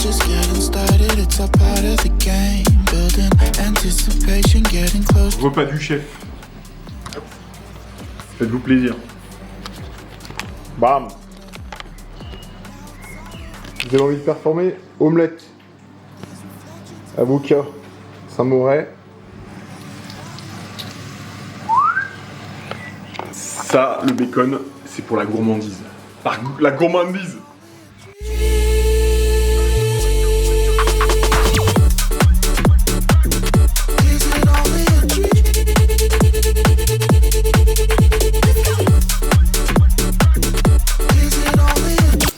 just getting started, it's a part of the game. Building anticipation, getting close. Repas du chef. Faites-vous plaisir. Bam. Vous avez envie de performer? Omelette. Avocat. Saint-Maurais. Ça, le bacon, c'est pour la gourmandise. La gourmandise.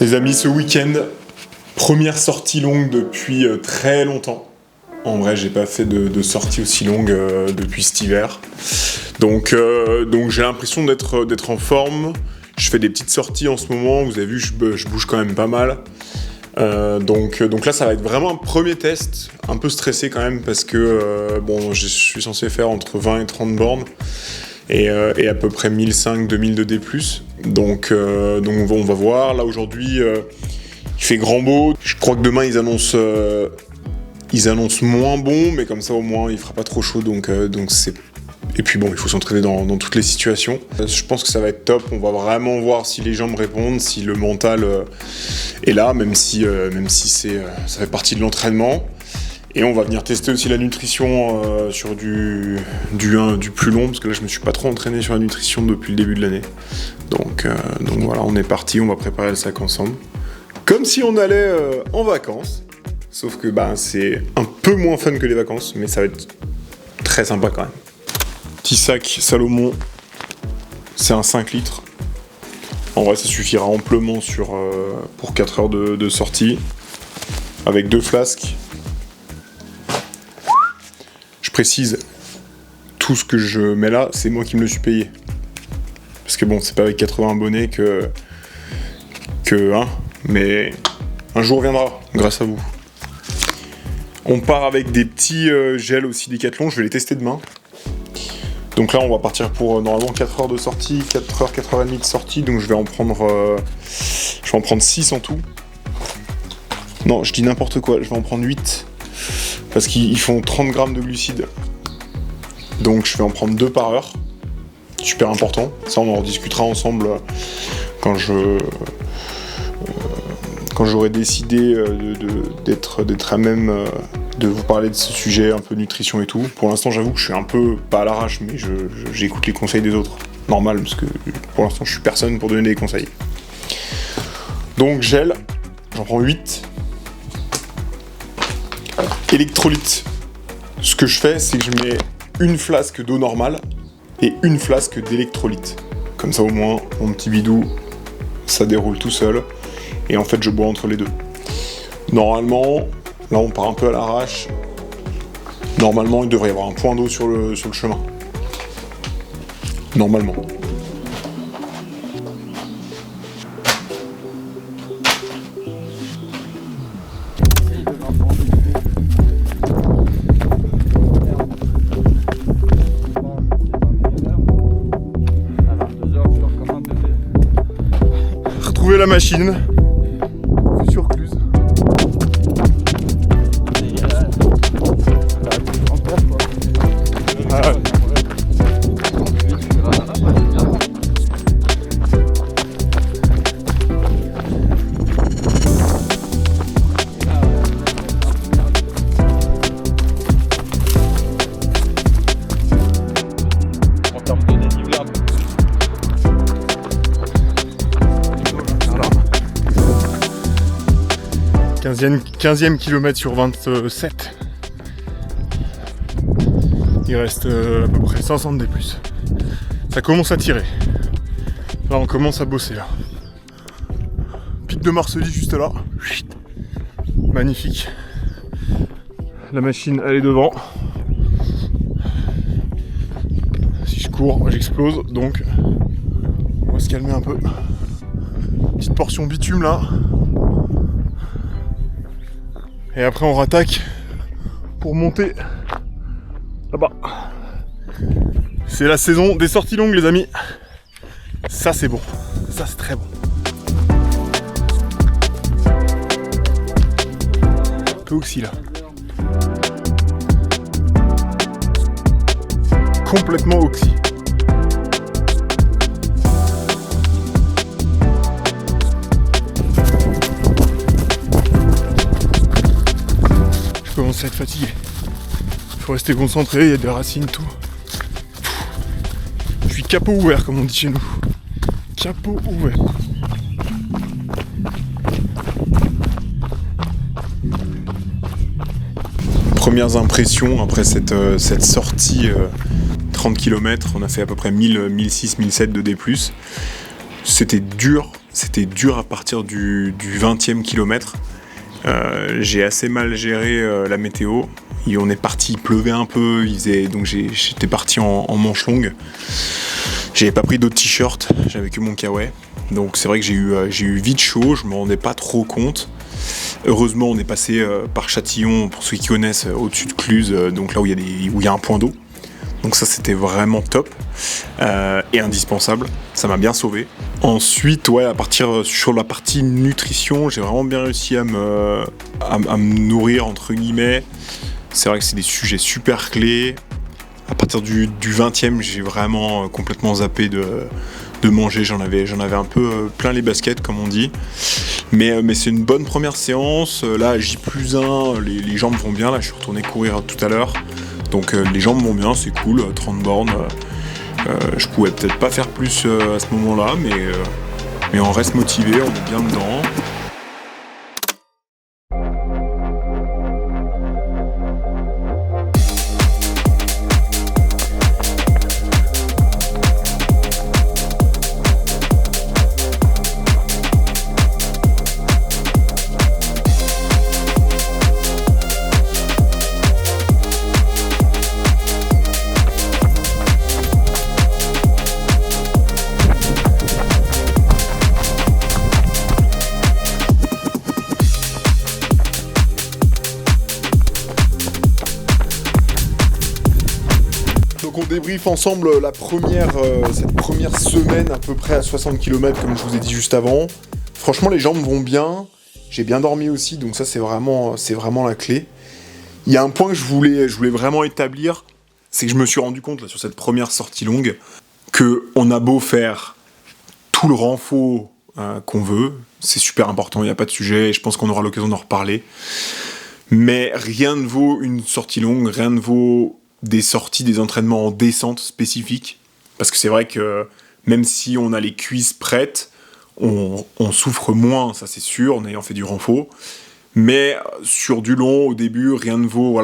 Les amis, ce week-end, première sortie longue depuis très longtemps. En vrai, j'ai pas fait de sortie aussi longue depuis cet hiver. Donc j'ai l'impression d'être en forme. Je fais des petites sorties en ce moment. Vous avez vu, je bouge quand même pas mal. Donc là, ça va être vraiment un premier test. Un peu stressé quand même parce que je suis censé faire entre 20 et 30 bornes. Et à peu près 1500-2000 de D+. Donc on va voir. Là aujourd'hui, il fait grand beau. Je crois que demain ils annoncent moins bon, mais comme ça au moins il fera pas trop chaud. Donc c'est. Et puis bon, il faut s'entraîner dans toutes les situations. Je pense que ça va être top. On va vraiment voir si les jambes répondent, si le mental est là, même si ça fait partie de l'entraînement. Et on va venir tester aussi la nutrition sur du plus long, parce que là je me suis pas trop entraîné sur la nutrition depuis le début de l'année. Donc voilà, on est parti, on va préparer le sac ensemble. Comme si on allait en vacances. Sauf que c'est un peu moins fun que les vacances, mais ça va être très sympa quand même. Petit sac Salomon, c'est un 5 litres. En vrai ça suffira amplement pour 4 heures de sortie. Avec 2 flasques. Je précise, tout ce que je mets là, c'est moi qui me le suis payé. Parce que bon, c'est pas avec 80 abonnés que mais un jour viendra, grâce à vous. On part avec des petits gels aussi Décathlon, je vais les tester demain. Donc là, on va partir pour normalement 4 heures de sortie, 4 heures, 4 heures et demie de sortie, donc je vais en prendre 6 en tout. Non, je dis n'importe quoi, je vais en prendre 8. Parce qu'ils font 30 grammes de glucides. Donc je vais en prendre 2 par heure. Super important. Ça on en rediscutera ensemble quand j'aurai décidé d'être à même de vous parler de ce sujet un peu nutrition et tout. Pour l'instant j'avoue que je suis un peu pas à l'arrache, mais j'écoute les conseils des autres. Normal, parce que pour l'instant je suis personne pour donner des conseils. Donc gel, j'en prends 8. Électrolytes. Ce que je fais, c'est que je mets une flasque d'eau normale et une flasque d'électrolyte. Comme ça au moins, mon petit bidou, ça déroule tout seul. Et en fait, je bois entre les deux. Normalement, là on part un peu à l'arrache. Normalement, il devrait y avoir un point d'eau sur le chemin. Normalement. Retrouver la machine. Surcluse. Ah. 15e kilomètre sur 27. Il reste à peu près 500 de D+. Ça commence à tirer. Là on commence à bosser là. Pic de Marcely juste là. Magnifique. La machine elle est devant. Si je cours, j'explose, donc on va se calmer un peu. Petite portion bitume là. Et après on rattaque pour monter là-bas. C'est la saison des sorties longues les amis. Ça c'est bon, ça c'est très bon. peu oxy là. Complètement oxy. Je commence à être fatigué. Faut rester concentré, il y a des racines, tout. Je suis capot ouvert comme on dit chez nous. Capot ouvert. Premières impressions après cette sortie 30 km, on a fait à peu près 1006, 1007 de D+. C'était dur à partir du 20e kilomètre. J'ai assez mal géré la météo. Et on est parti, il pleuvait un peu, donc j'étais parti en manche longue. J'avais pas pris d'autres t-shirts, j'avais que mon kawaii. Donc c'est vrai que j'ai eu vite chaud, je me rendais pas trop compte. Heureusement, on est passé par Châtillon, pour ceux qui connaissent, au-dessus de Cluse, donc là où il y a un point d'eau. Donc ça, c'était vraiment top et indispensable. Ça m'a bien sauvé. Ensuite, à partir sur la partie nutrition, j'ai vraiment bien réussi à me nourrir, entre guillemets. C'est vrai que c'est des sujets super clés. À partir du 20e, j'ai vraiment complètement zappé de manger. J'en avais un peu plein les baskets, comme on dit. Mais c'est une bonne première séance. Là, J+1, les jambes vont bien. Là, je suis retourné courir tout à l'heure. Donc les jambes vont bien, c'est cool. 30 bornes. Je pouvais peut-être pas faire plus à ce moment-là, mais on reste motivé, on est bien dedans. Donc on débriefe ensemble cette première semaine à peu près à 60 km comme je vous ai dit juste avant. Franchement les jambes vont bien, j'ai bien dormi aussi, donc ça c'est vraiment la clé. Il y a un point que je voulais vraiment établir, c'est que je me suis rendu compte là, sur cette première sortie longue qu'on a beau faire tout le renfort qu'on veut, c'est super important, il n'y a pas de sujet, et je pense qu'on aura l'occasion d'en reparler. Mais rien ne vaut une sortie longue, rien ne vaut des entraînements en descente spécifiques. Parce que c'est vrai que même si on a les cuisses prêtes, on souffre moins, ça c'est sûr, en ayant fait du renfort. Mais sur du long, au début, rien ne vaut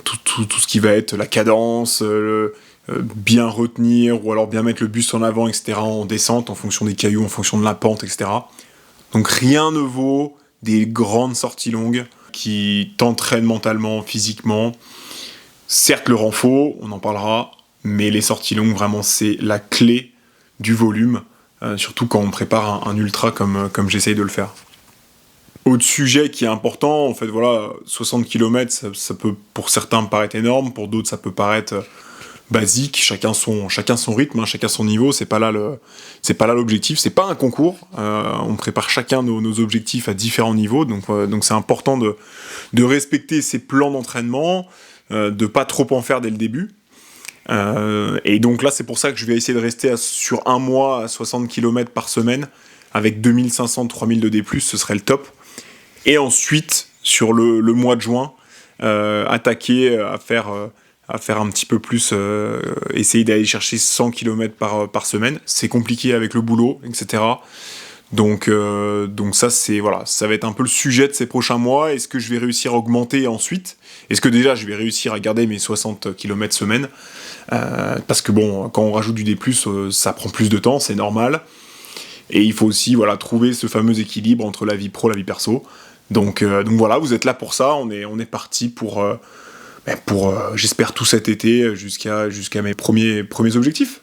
tout ce qui va être la cadence, bien retenir, ou alors bien mettre le buste en avant, etc. en descente, en fonction des cailloux, en fonction de la pente, etc. Donc rien ne vaut des grandes sorties longues qui t'entraînent mentalement, physiquement. Certes, le renfort, on en parlera, mais les sorties longues, vraiment, c'est la clé du volume, surtout quand on prépare un ultra comme j'essaye de le faire. Autre sujet qui est important, en fait, 60 km, ça peut pour certains paraître énorme, pour d'autres ça peut paraître basique, chacun son rythme, chacun son niveau, c'est pas là l'objectif, c'est pas un concours, on prépare chacun nos objectifs à différents niveaux, donc c'est important de respecter ces plans d'entraînement, de pas trop en faire dès le début. Et donc là, c'est pour ça que je vais essayer de rester sur un mois à 60 km par semaine, avec 2500-3000 de D+, ce serait le top. Et ensuite, sur le mois de juin, attaquer à faire un petit peu plus, essayer d'aller chercher 100 km par semaine. C'est compliqué avec le boulot, etc. Donc ça, ça va être un peu le sujet de ces prochains mois. Est-ce que je vais réussir à augmenter ensuite ? Est-ce que déjà je vais réussir à garder mes 60 km semaine ? Parce que quand on rajoute du D+, ça prend plus de temps, c'est normal. Et il faut aussi trouver ce fameux équilibre entre la vie pro et la vie perso. Donc voilà, vous êtes là pour ça. On est parti pour j'espère tout cet été jusqu'à mes premiers objectifs.